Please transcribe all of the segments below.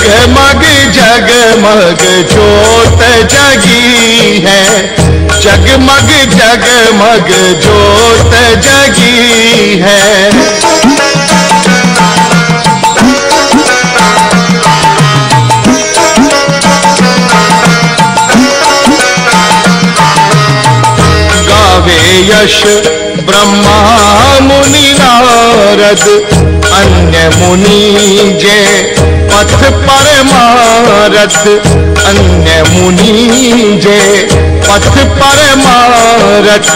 जगमग जगमग जोत जगी है, जगमग जगमग जोत जगी है। गावे यश ब्रह्मा मुनि नारद, अन्य मुनि जे पथ परमारथ, अन्य मुनि जे पथ परमारथ।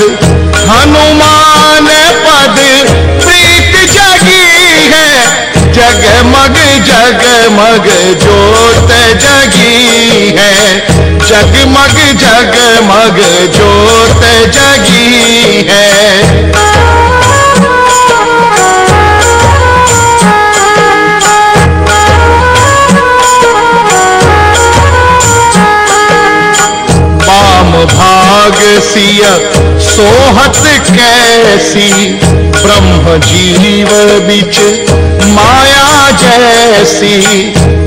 हनुमान पद प्रीत जगी है, जगमग जगमग जोत जगी है, जगमग जगमग जोत जगी है। भाग सिय सोहत कैसी, ब्रह्म जीव बिच माया जैसी,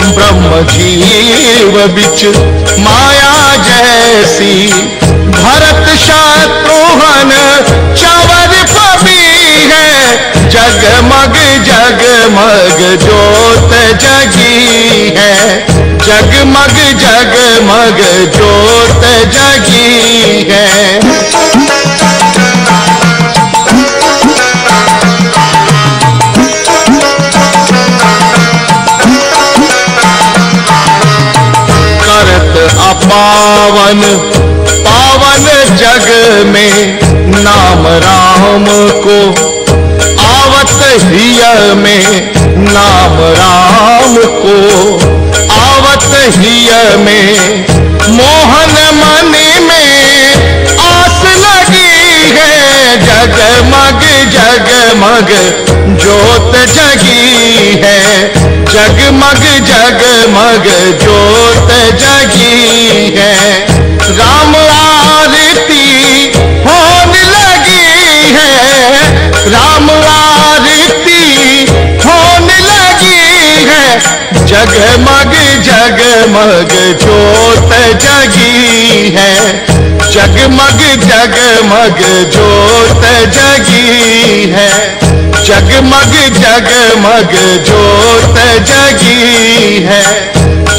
ब्रह्म जीव बिच माया जैसी। भरत शत्रुघ्न चवर पबी है, जगमग जगमग जोत जगी है, जगमग जगमग जोत जगी है। करत अपावन पावन जग में, नाम राम को आवत हिय में, नाम राम को आवत हिय में। मोहन मन में आस लगी है, जगमग जगमग जोत जगी है, जगमग जगमग जोत जगी है। राम आरती होने लगी है, राम आरती होने लगी है, जगमग जगमग जोत जगी है, जगमग जगमग जोत जगी है, जगमग जगमग जोत जगी है,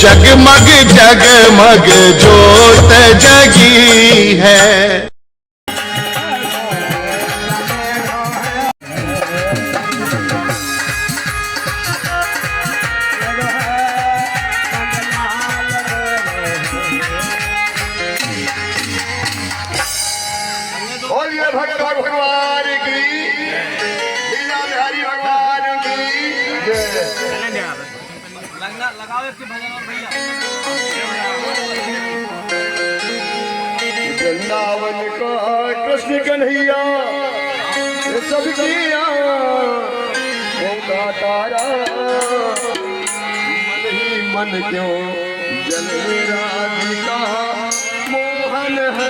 जगमग जगमग जोत जगी है। भगवान की, लीला बिहारी भगवान की लगाओ इसके भजन और भैया। वृंदावन का कृष्ण कन्हैया सब किया, तारा मन ही मन क्यों जल राधिका, मोहन है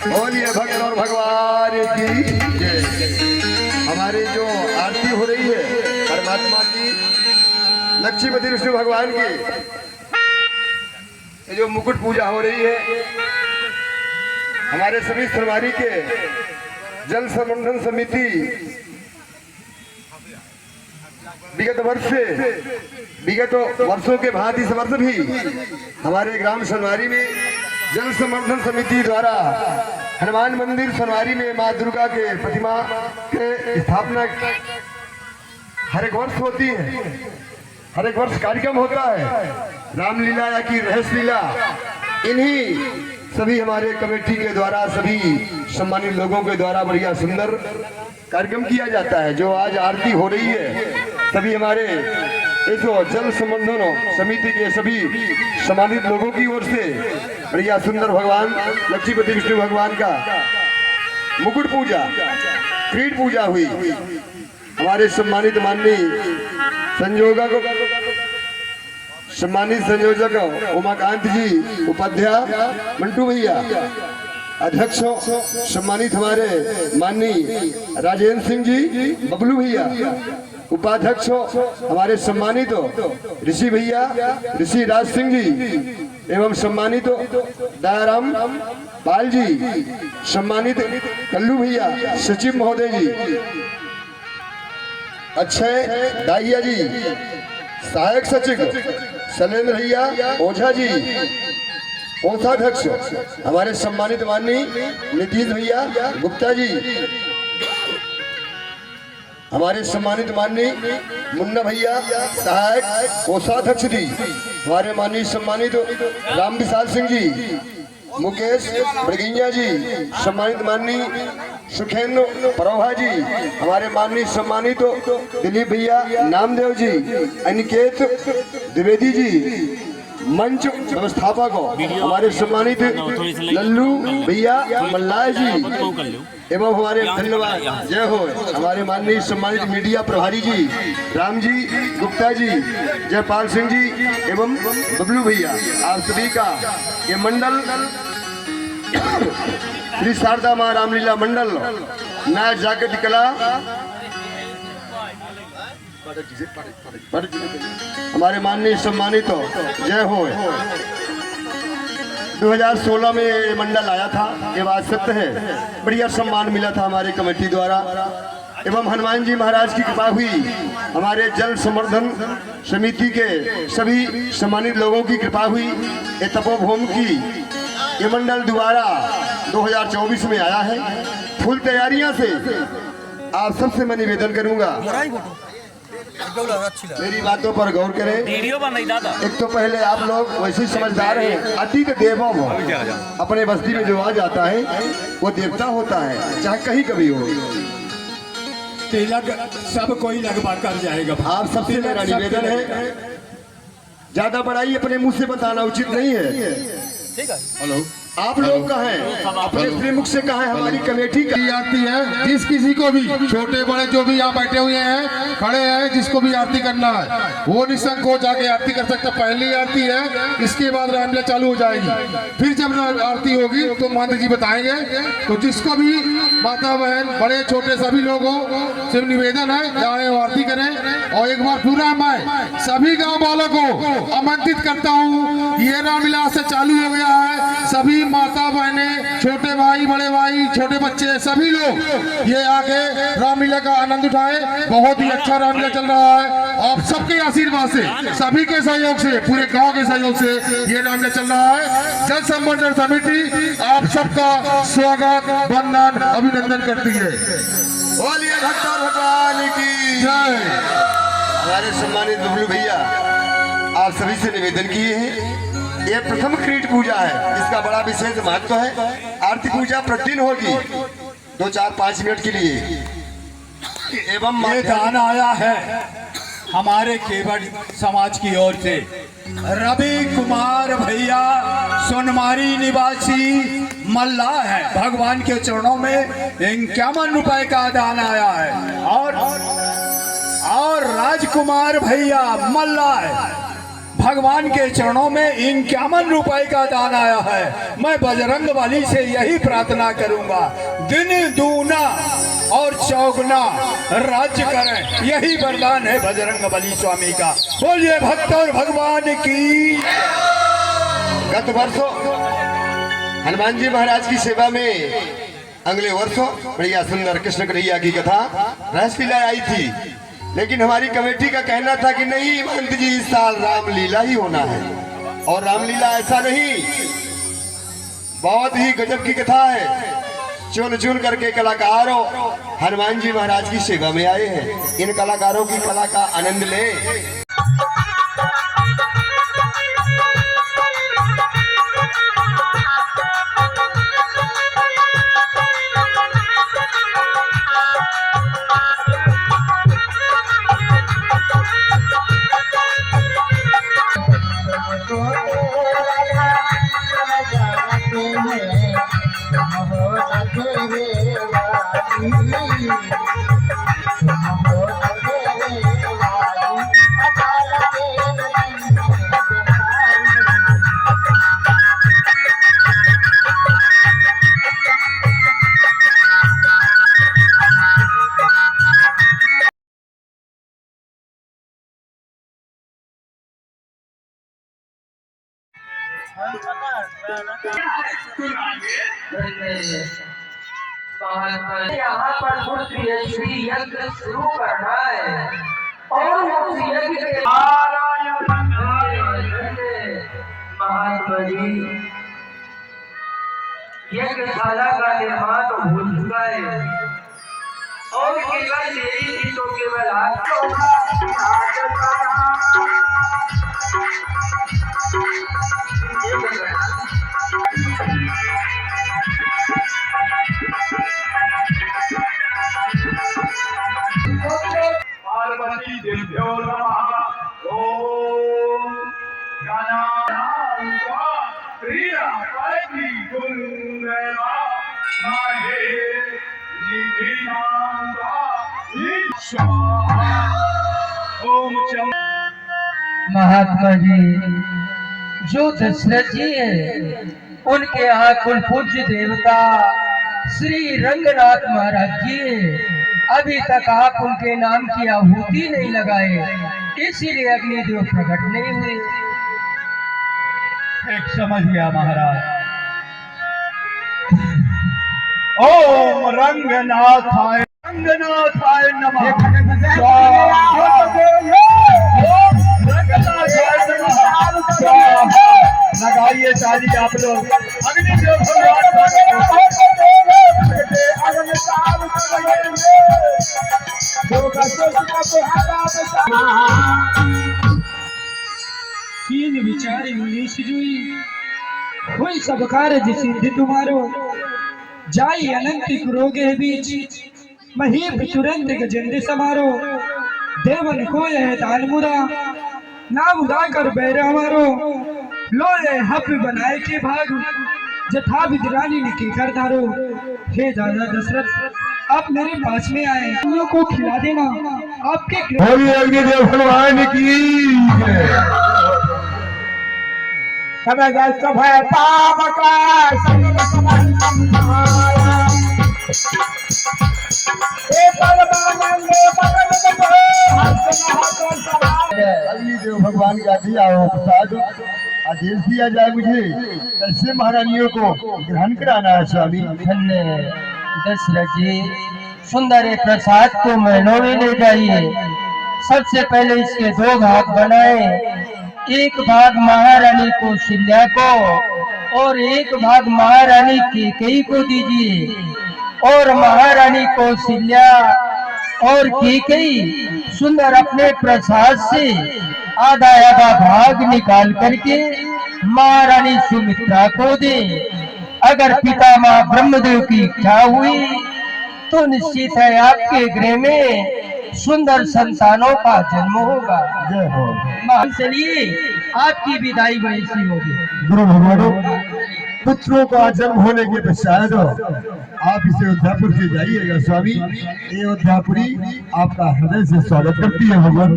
बोलिए भगत और भगवान की। हमारी जो आरती हो रही है परमात्मा की, लक्ष्मीपति विष्णु भगवान की, ये जो मुकुट पूजा हो रही है, हमारे सभी सरवारी के जल संवर्धन समिति विगत वर्षों के भांति इस वर्ष भी हमारे ग्राम सनवारी में जल संवर्धन समिति द्वारा हनुमान मंदिर सनवारी में मां दुर्गा के प्रतिमा के स्थापना हर एक वर्ष होती है, हर एक वर्ष कार्यक्रम होता है, रामलीला या की रहस्य लीला। इन्हीं सभी हमारे कमेटी के द्वारा, सभी सम्मानित लोगों के द्वारा बढ़िया सुंदर कार्यक्रम किया जाता है। जो आज आरती हो रही है, सभी हमारे इस जल संबंधन समिति के सभी सम्मानित लोगों की ओर से बढ़िया सुंदर भगवान लक्ष्मीपति विष्णु भगवान का मुकुट पूजा, क्रीड पूजा हुई। हमारे सम्मानित माननीय सम्मानित संयोजक उमाकांत जी, उपाध्याय मंटू भैया, अध्यक्ष सम्मानित हमारे माननीय राजेंद्र सिंह जी, बबलू भैया, उपाध्यक्ष हमारे सम्मानित ऋषि भैया, ऋषि राज सिंह जी, एवं सम्मानित दयाराम पाल जी, सम्मानित कल्लू भैया, सचिव महोदय जी, अक्षय दाहिया जी, सहायक सचिव शैलेंद्र भैया ओझा जी, कोषाध्यक्ष हमारे सम्मानित माननीय नीतीश भैया गुप्ता जी, हमारे सम्मानित माननीय मुन्ना भैया सहायक कोषाध्यक्ष जी, हमारे माननीय सम्मानित राम विशाल सिंह जी, मुकेश बड़गिया जी, सम्मानित माननीय सुखेंद्र परोहा जी, हमारे माननीय सम्मानित दिलीप भैया नामदेव जी, अनिकेत द्विवेदी जी, मंच व्यवस्थापक हमारे सम्मानित लल्लू भैया मल्लाय जी, एवं हमारे धन्यवाद जय हो हमारे माननीय सम्मानित मीडिया प्रभारी जी राम जी गुप्ता जी, जयपाल सिंह जी एवं बबलू भैया, आप सभी का ये मंडल श्री शारदा माँ रामलीला मंडल नया जागृत कला हमारे माननीय सम्मानित जय हो 2016 में ये मंडल आया था, ये बात सत्य है। बढ़िया सम्मान मिला था हमारे कमेटी द्वारा, एवं हनुमान जी महाराज की कृपा हुई, हमारे जल संवर्धन समिति के सभी सम्मानित लोगों की कृपा हुई। ये तपोभूमि की ये मंडल दोबारा 2024 में आया है, फुल तैयारियां से। आप सबसे मैं निवेदन करूंगा, मेरी बातों पर गौर करें। एक तो पहले आप लोग वैसे ही समझदार हैं, अतीत देवो भव, अपने बस्ती में जो आ जाता है वो देवता होता है, चाहे कहीं कभी हो। तिलक सब कोई लगभग कर जाएगा। आप सबसे मेरा निवेदन है, ज्यादा बड़ाई अपने मुंह से बताना उचित नहीं है। हेलो, आप लोग का है अपने श्रीमुख से कहा है, हमारी कमेटी का आरती है। जिस किसी को भी, छोटे बड़े जो भी यहाँ बैठे हुए हैं, खड़े हैं, जिसको भी आरती करना है वो निःसंक हो जाके आरती कर सकता। पहली आरती है, इसके बाद रामलीला चालू हो जाएगी। फिर जब आरती होगी तो महंत जी बताएंगे। तो जिसको भी माता बहन बड़े छोटे सभी लोगों से निवेदन है, जाए आरती करें। और एक बार पूरा मैं सभी गाँव वालों को आमंत्रित करता हूँ, ये रामलीला से चालू हो गया है। सभी माता बहने, छोटे भाई, बड़े भाई, छोटे बच्चे, सभी लोग ये आके रामलीला का आनंद उठाए। बहुत ही अच्छा रामलीला चल रहा है। आप सबके आशीर्वाद से, सभी के सहयोग से, पूरे गांव के सहयोग से ये रामलीला चल रहा है। जल संवर्धन समिति आप सबका स्वागत, वंदन, अभिनंदन करती है। बोलिए भक्तों भगवान की जय। हमारे सम्मानित बबलू भैया, आप सभी से निवेदन किए हैं, ये प्रथम क्रीड पूजा है, इसका बड़ा विशेष महत्व है। आरती पूजा प्रतिदिन होगी 2, 4, 5 मिनट के लिए। एवं ये दान आया है हमारे केवट समाज की ओर से। रवि कुमार भैया सोनमारी निवासी मल्ला है, भगवान के चरणों में 51 रुपए का दान आया है। और राजकुमार भैया मल्ला है, भगवान के चरणों में 51 रुपए का दान आया है। मैं बजरंग बली से यही प्रार्थना करूंगा, दिन दूना और चौगुना राज्य करें, यही वरदान है बजरंग बली स्वामी का। बोलिए भक्त और भगवान की। गत वर्षों हनुमान जी महाराज की सेवा में अगले वर्षों बढ़िया सुंदर कृष्ण कन्हैया की कथा रहस्यलीला आई थी, लेकिन हमारी कमेटी का कहना था कि नहीं महंत जी, इस साल रामलीला ही होना है। और रामलीला ऐसा नहीं, बहुत ही गजब की कथा है। चुन चुन करके कलाकार हनुमान जी महाराज की सेवा में आए हैं। इन कलाकारों की कला का आनंद ले। यहाँ पर कुछ श्री यज्ञ शुरू करना है और उस यज्ञ के महात्मा जी यज्ञशाला का निर्माण हो चुका है और केवल देवी की तो केवल पार्वती देव्यो नमः। ओम गणानां प्रिया पति गुरुदेवा नाहे निधिनां स्वाहा। ओम चम महात्मा जी जो दशरथ जी है उनके यहाँ कुल पूज्य देवता श्री रंगनाथ महाराज जी है। अभी तक आप उनके नाम की आहुति नहीं लगाए, इसीलिए अग्निदेव प्रकट नहीं हुए। एक समझ गया महाराज। ओम रंगनाथाय नमः। लगाइए ताली आप लोग। अग्निदेव तीन विचार उन्नीस जुई हुई सब कार्य सिद्धि तुम्हारो जाई अनंत क्रोगे बीच महीप तुरंत गजेंद्र समारो देवन को यह दान मुरा नाम उड़ा कर बैर हमारो लो ये हप बनाए के भाग जथा विद्रानी लिखी कर धारो। हे दादा दशरथ आप मेरे पास में आए, हम लोग को खिला देना आपके अग्निदेव भगवान की अग्निदेव भगवान का दिया हुआ प्रसाद आदेश दिया जाए मुझे कैसे महारानियों को ग्रहण कराना है स्वामी। धन्य दशरथ जी सुंदर प्रसाद को महलों में ले जाइए। सबसे पहले इसके दो भाग बनाए, एक भाग महारानी कौशल्या को और एक भाग महारानी कैकेयी को दीजिए। और महारानी कौशल्या और कैकेयी सुंदर अपने प्रसाद से आधा आधा भाग निकाल करके महारानी सुमित्रा को दे। अगर पितामह ब्रह्मदेव की इच्छा हुई तो निश्चित है आपके गृह में सुंदर संतानों का जन्म होगा। जय हो। चलिए आपकी विदाई वैसी होगी। गुरु भगवान पुत्रों का जन्म होने के पश्चात आप इसे उद्यापुर से जाइएगा स्वामी। ये उद्यापुरी आपका हृदय से स्वागत करती है भगवान।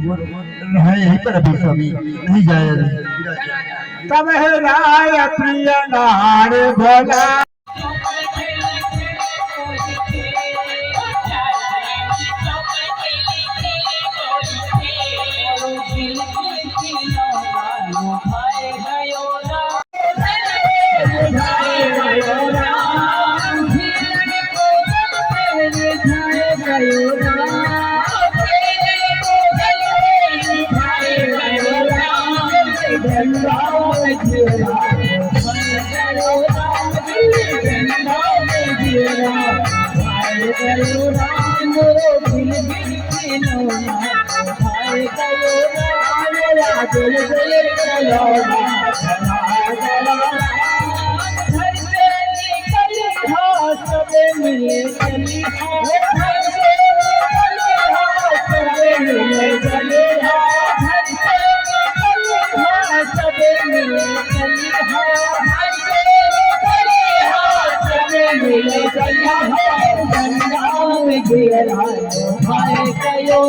रहे यहीं पर अभी स्वामी, नहीं जाए। तब राय प्रिय नार भोला गयो राम मोरो दिल खिलौना भाई गयो राम मेरा दिल खिलौना घर से निकल हा सबे मिले चली घर से निकल हा सबे मिले चली घर से निकल हा सबे मिले चली घर से निकल हा सबे मिले चली गंगा में गिरा भाई कयो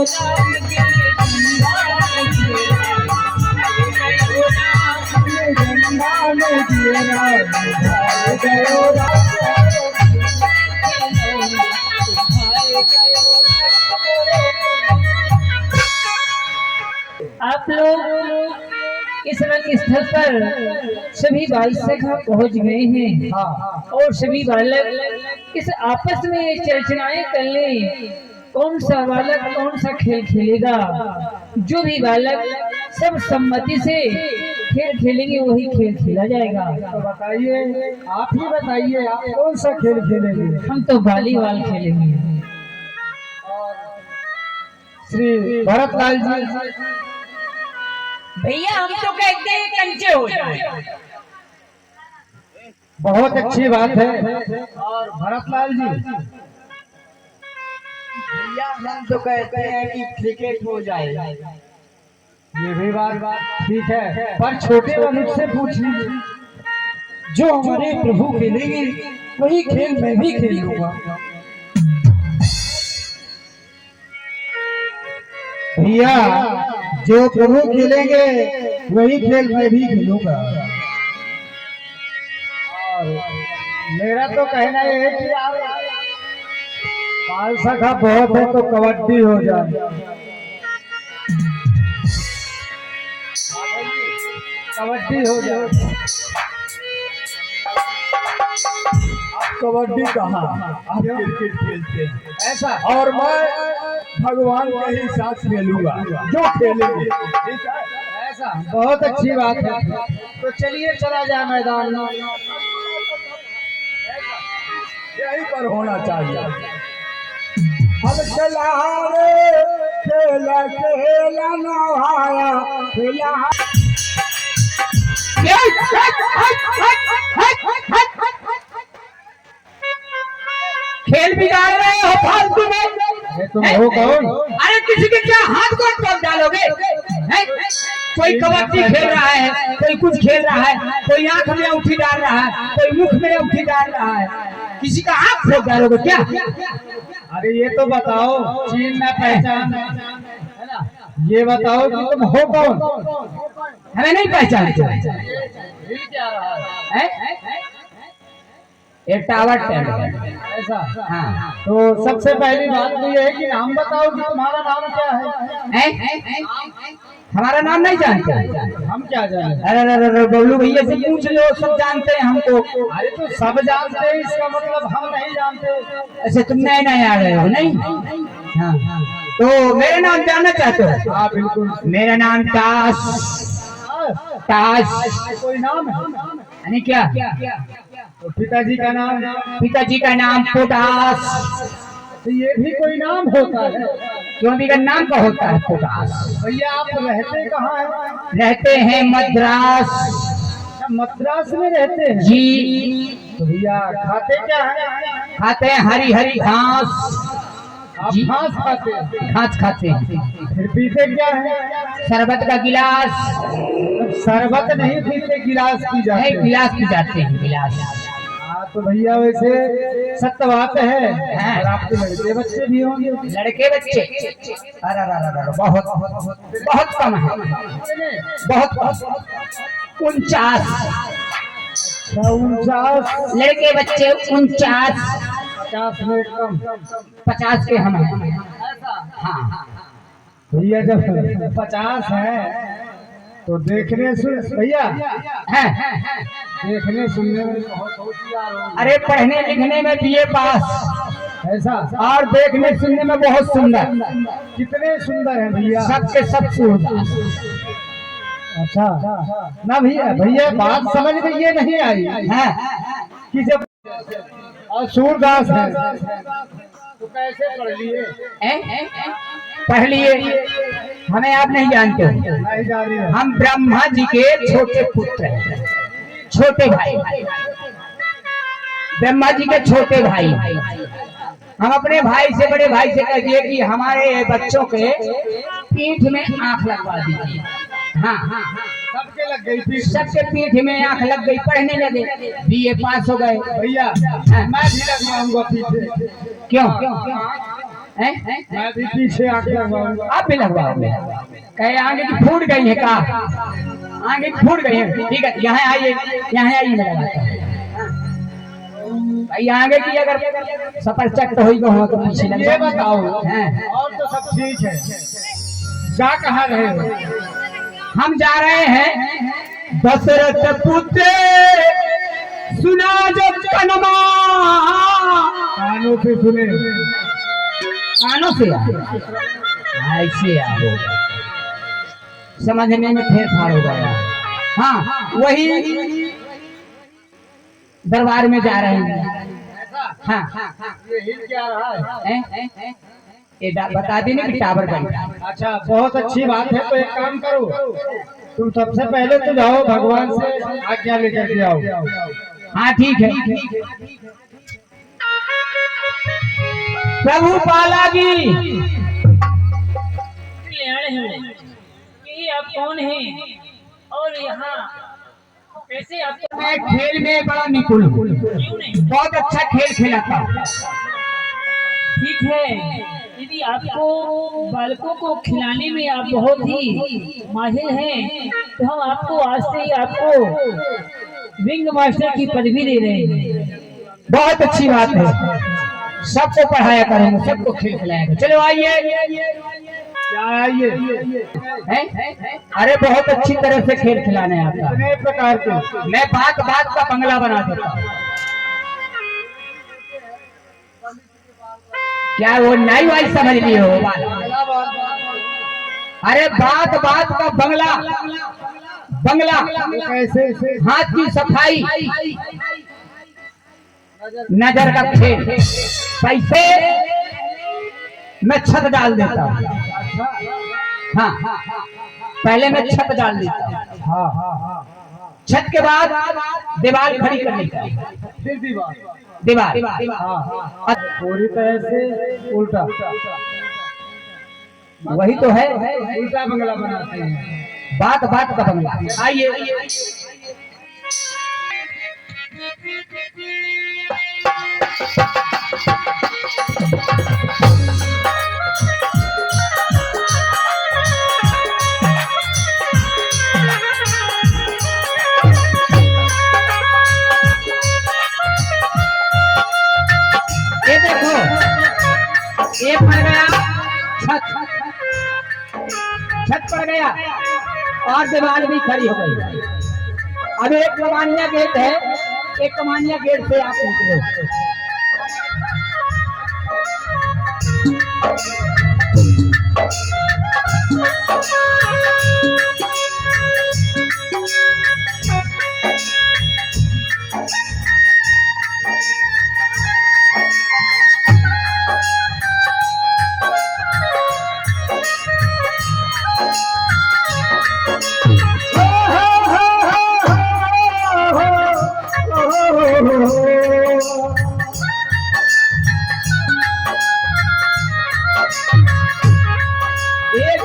नाम गंगा में गिरा भाई कयो आप लोग इस रंग स्थल पर सभी बालक सखा पहुंच गए हैं और सभी बालक इस आपस में चर्चाएं कर ले कौन सा बालक कौन सा खेल खेलेगा। जो भी बालक सब सम्मति से खेल खेलेंगे वही खेल खेला जाएगा। तो बताइए, आप ही बताइए, आप कौन सा खेल खेलेंगे? हम तो वॉलीबॉल खेलेंगे। श्री भरतलाल जी, भैया हम तो कहते हैं कंचे हो जाए। बहुत अच्छी बात है। और भरतलाल जी, भैया हम तो कहते हैं कि क्रिकेट हो जाए। ये भी बात ठीक है, पर छोटे मनुष्य से पूछ लीजिए, जो हमारे प्रभु खेलेंगे वही खेल मैं भी खेलूंगा। भैया जो प्रभु खेलेंगे वही खेल मैं भी खेलूंगा। और मेरा तो कहना ये है कि आप बाल सखा बहुत है तो कबड्डी हो जाए। कबड्डी हो जाए। आप कबड्डी कहाँ, आप क्रिकेट खेलते हैं ऐसा, और मैं भगवान के ही साथ खेलूंगा जो खेलेंगे। ठीक है, ऐसा बहुत अच्छी बात है। तो चलिए चला जाए मैदान में, यहीं पर होना चाहिए। हम चला रे खेला खेला नहाया खेला। खेल बिगाड़ रहे हो फालतू में। तुम हो कौन? अरे किसी के क्या हाथ को तोड़ डालोगे? कोई कबड्डी खेल रहा है, कोई कुछ खेल रहा है, कोई आंख में अंगूठी डाल रहा है, कोई मुख में अंगूठी डाल रहा है, किसी का हाथ फोड़ डालोगे क्या? अरे ये तो बताओ, चीन में पहचान है ना, ये बताओ कि तुम हो कौन? हमें नहीं पहचानते एक टावर ऐसा। हाँ। तो सबसे पहली बात तो ये है कि नाम बताओ कि तुम्हारा नाम क्या है? हमारा नाम नहीं जानते? हम क्या जाने? अरे बबलू भैया से पूछ लो, सब जानते हैं हमको। अरे तो सब जानते हैं, इसका मतलब हम नहीं जानते। अच्छा तुम नए नए आ रहे हो नहीं? हाँ। तो मेरा नाम जानना चाहते हो? हाँ बिल्कुल। मेरा नाम ताश। कोई नाम है? यानी क्या? तो पिताजी का नाम? पिताजी का नाम पोटास। तो ये भी कोई नाम होता है? क्यों भी का नाम का होता है पोटास? भैया आप रहते कहाँ हैं? रहते हैं मद्रास। मद्रास में रहते हैं जी। तो भैया खाते क्या है? खाते हैं हरी हरी घास। आप घास खाते हैं? घास खाते हैं। फिर पीते क्या है? शरबत का गिलास। शरबत नहीं पीते, गिलास पी जाते हैं। गिलास पी जाते हैं, गिलास। हाँ तो भैया वैसे सत्य बात है। और आपके लड़के बच्चे भी होंगे? लड़के बच्चे अरे बहुत बहुत कम है, बहुत 49। 49 लड़के बच्चे 49। 50 में कम। 50 के हम हैं। हाँ भैया जब 50 है तो देखने सुन भैया है। देखने सुनने में बहुत होशियार हो। अरे पढ़ने लिखने में बीए पास, ऐसा? और देखने सुनने में बहुत सुंदर। कितने सुंदर हैं भैया? सबके सब सुंदर। अच्छा ना भैया, भैया बात समझ में ये नहीं आई है कि जब सूरदास है तो कैसे पढ़ लिए? पढ़ लिए? हमें आप नहीं जानते हो। नहीं जान रही है। हम ब्रह्मा जी के छोटे पुत्र हैं, छोटे भाई, ब्रह्मा जी के छोटे भाई। हम अपने भाई से, बड़े भाई से कह दिए कि हमारे बच्चों के पीठ में आंख लगवा दीजिए। हाँ, सबके लग गई थी। सबके पीठ में आंख लग गई, पढ़ने लगे, बीए पास हो गए। भैया हाँ। मैं भी लगवाऊंगा पीछे। क्यों? मैं भी पीछे आके लगवाऊंगा। आप भी लगवाओगे? कहे आगे की फूट गई है का? आगे की फूट गई है, ठीक है, यहाँ आइए, यहाँ आइए, मैं लगाता हूँ। भाई आगे की अगर सफर चक्र होई तो तो पीछे लग। ये बताओ, हैं? और तो सब ठीक है, जा कहाँ रहे हो? हम जा रहे हैं दशरथ पुत्र, सुना जब कनमा। कानों पे सुने, कानों से ऐसे आओ, समझने में फेरफार हो गया। हाँ, वही दरबार में जा रहे हैं। हाँ, ये हिल क्या रहा है? ये बता देने की टावर बन। अच्छा, बहुत अच्छी बात है। तो एक काम करो, तुम सबसे पहले तो जाओ भगवान से आज्ञा लेकर के आओ। हाँ ठीक है। प्रभु पाला जी, कि आप कौन हैं और यहाँ कैसे आप? मैं खेल में बड़ा निपुण हूँ, बहुत अच्छा खेल खेला था। ठीक है, यदि आपको बालकों को खिलाने में आप बहुत ही माहिर हैं तो हम आपको आज से ही आपको विंग मास्टर की पदवी दे रहे हैं। बहुत अच्छी बात है, सबको पढ़ाया करेंगे, सबको खेल खिलाएंगे। चलो आइए। क्या आइए? अरे बहुत अच्छी तरह से खेल खिलाने आता। कितने प्रकार के? मैं बात बात का बंगला बना देता हूँ। क्या वो नाई वाई समझ लिए हो? अरे बात बात का बंगला, बंगला कैसे? हाथ की सफाई, नजर का खेल, पैसे मैं छत डाल देता हूँ। हाँ, पहले मैं छत डाल देता हूँ। हाँ, छत के बाद दीवार खड़ी कर लेता हूँ। फिर दीवार पूरी तरह से उल्टा, वही तो है, उल्टा बंगला बनाते हैं। बात बात का बंगला। आइए। ये देखो, ये पड़ गया छत पड़ गया और दीवार भी खड़ी हो गई। अब एक कमानिया गेट है, एक कमानिया गेट से आप निकलो।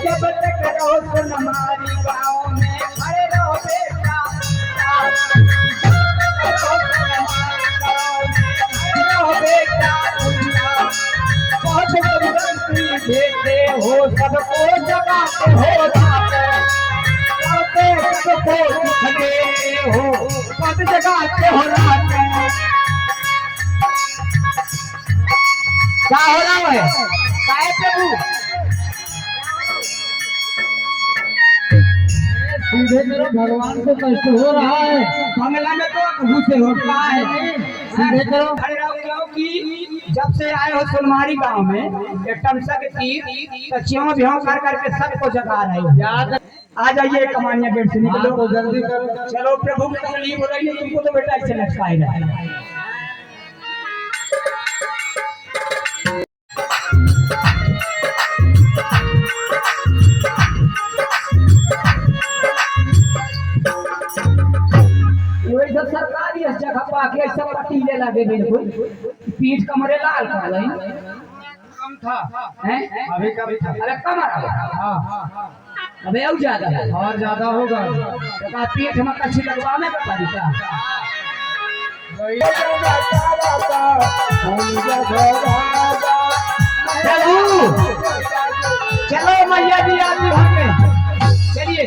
जब तक रहो सुन हमारी गाँव में खड़े रहो बेटा, बहुत देते हो, सबको जगाते हो, सबको दिखते हो, पद जगाते हो रात। क्या हो रहा है? क्या है प्रभु? सीधे मेरे भगवान को कष्ट हो रहा है। बंगला में तो घुसे होता है। सीधे करो। क्योंकि जब से आए हो सोनमारी गांव में एक टमसा के तीर तो च्यों भ्यों कर करके सबको जगा रहे हो। आ जाइए कमानिया गेट से निकलो। तो जल्दी करो। चलो प्रभु की तकलीफ हो रही है तुमको तो बेटा इससे लटकाएगा। देखा बाकी ऐसा पटीले लगे बिल्कुल पीठ कमरे लाल कर गई कम था हैं अभी का भी था। अरे कमर हाँ अबे और ज्यादा है और ज्यादा होगा। तो का पीठ में कच्ची लगवा में बता दी का चलो चलो मैया जी आती होंगे चलिए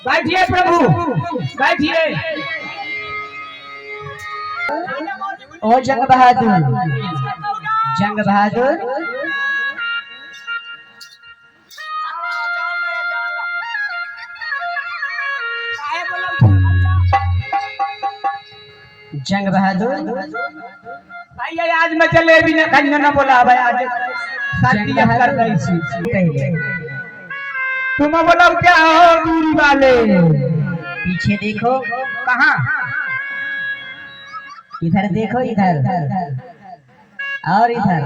बैठिए प्रभु बैठिए ओ जंग बहादुर जंग बहादुर भाई आज मैं जलेबी ने खाने ना बोला भाई आज शादी कर रही थी तुम बोलो क्या हो दूरी वाले पीछे देखो कहाँ इधर देखो इधर और इधर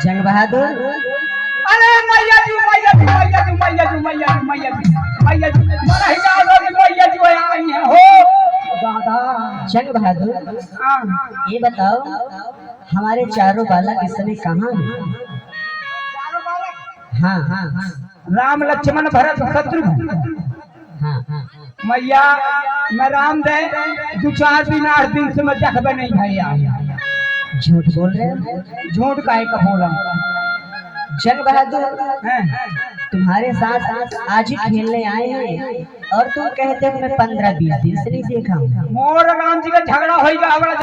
जंग बहादुर अरे मैया जी मैया जी मैया जी मैया जी मैया जी मैया जी मैया जी मरा ही जाओ मैया जी आई है हो दादा जंग बहादुर हाँ ये बताओ हमारे चारों बालक इस समय कहाँ हैं? हाँ हाँ हाँ राम लक्ष्मण भरत शत्रुघ्न हाँ हाँ मैया मैं राम दे 2-4 दिन 8 दिन से मैं देखबे नहीं भैया झूठ बोल रहे हो झूठ काहे का बोला जंग बहादुर हैं तुम्हारे साथ आज ही खेलने आए हैं और तुम कहते हो मैं 15-20 दिन से नहीं देखा हूँ मोर राम जी का झगड़ा होइगा हमरा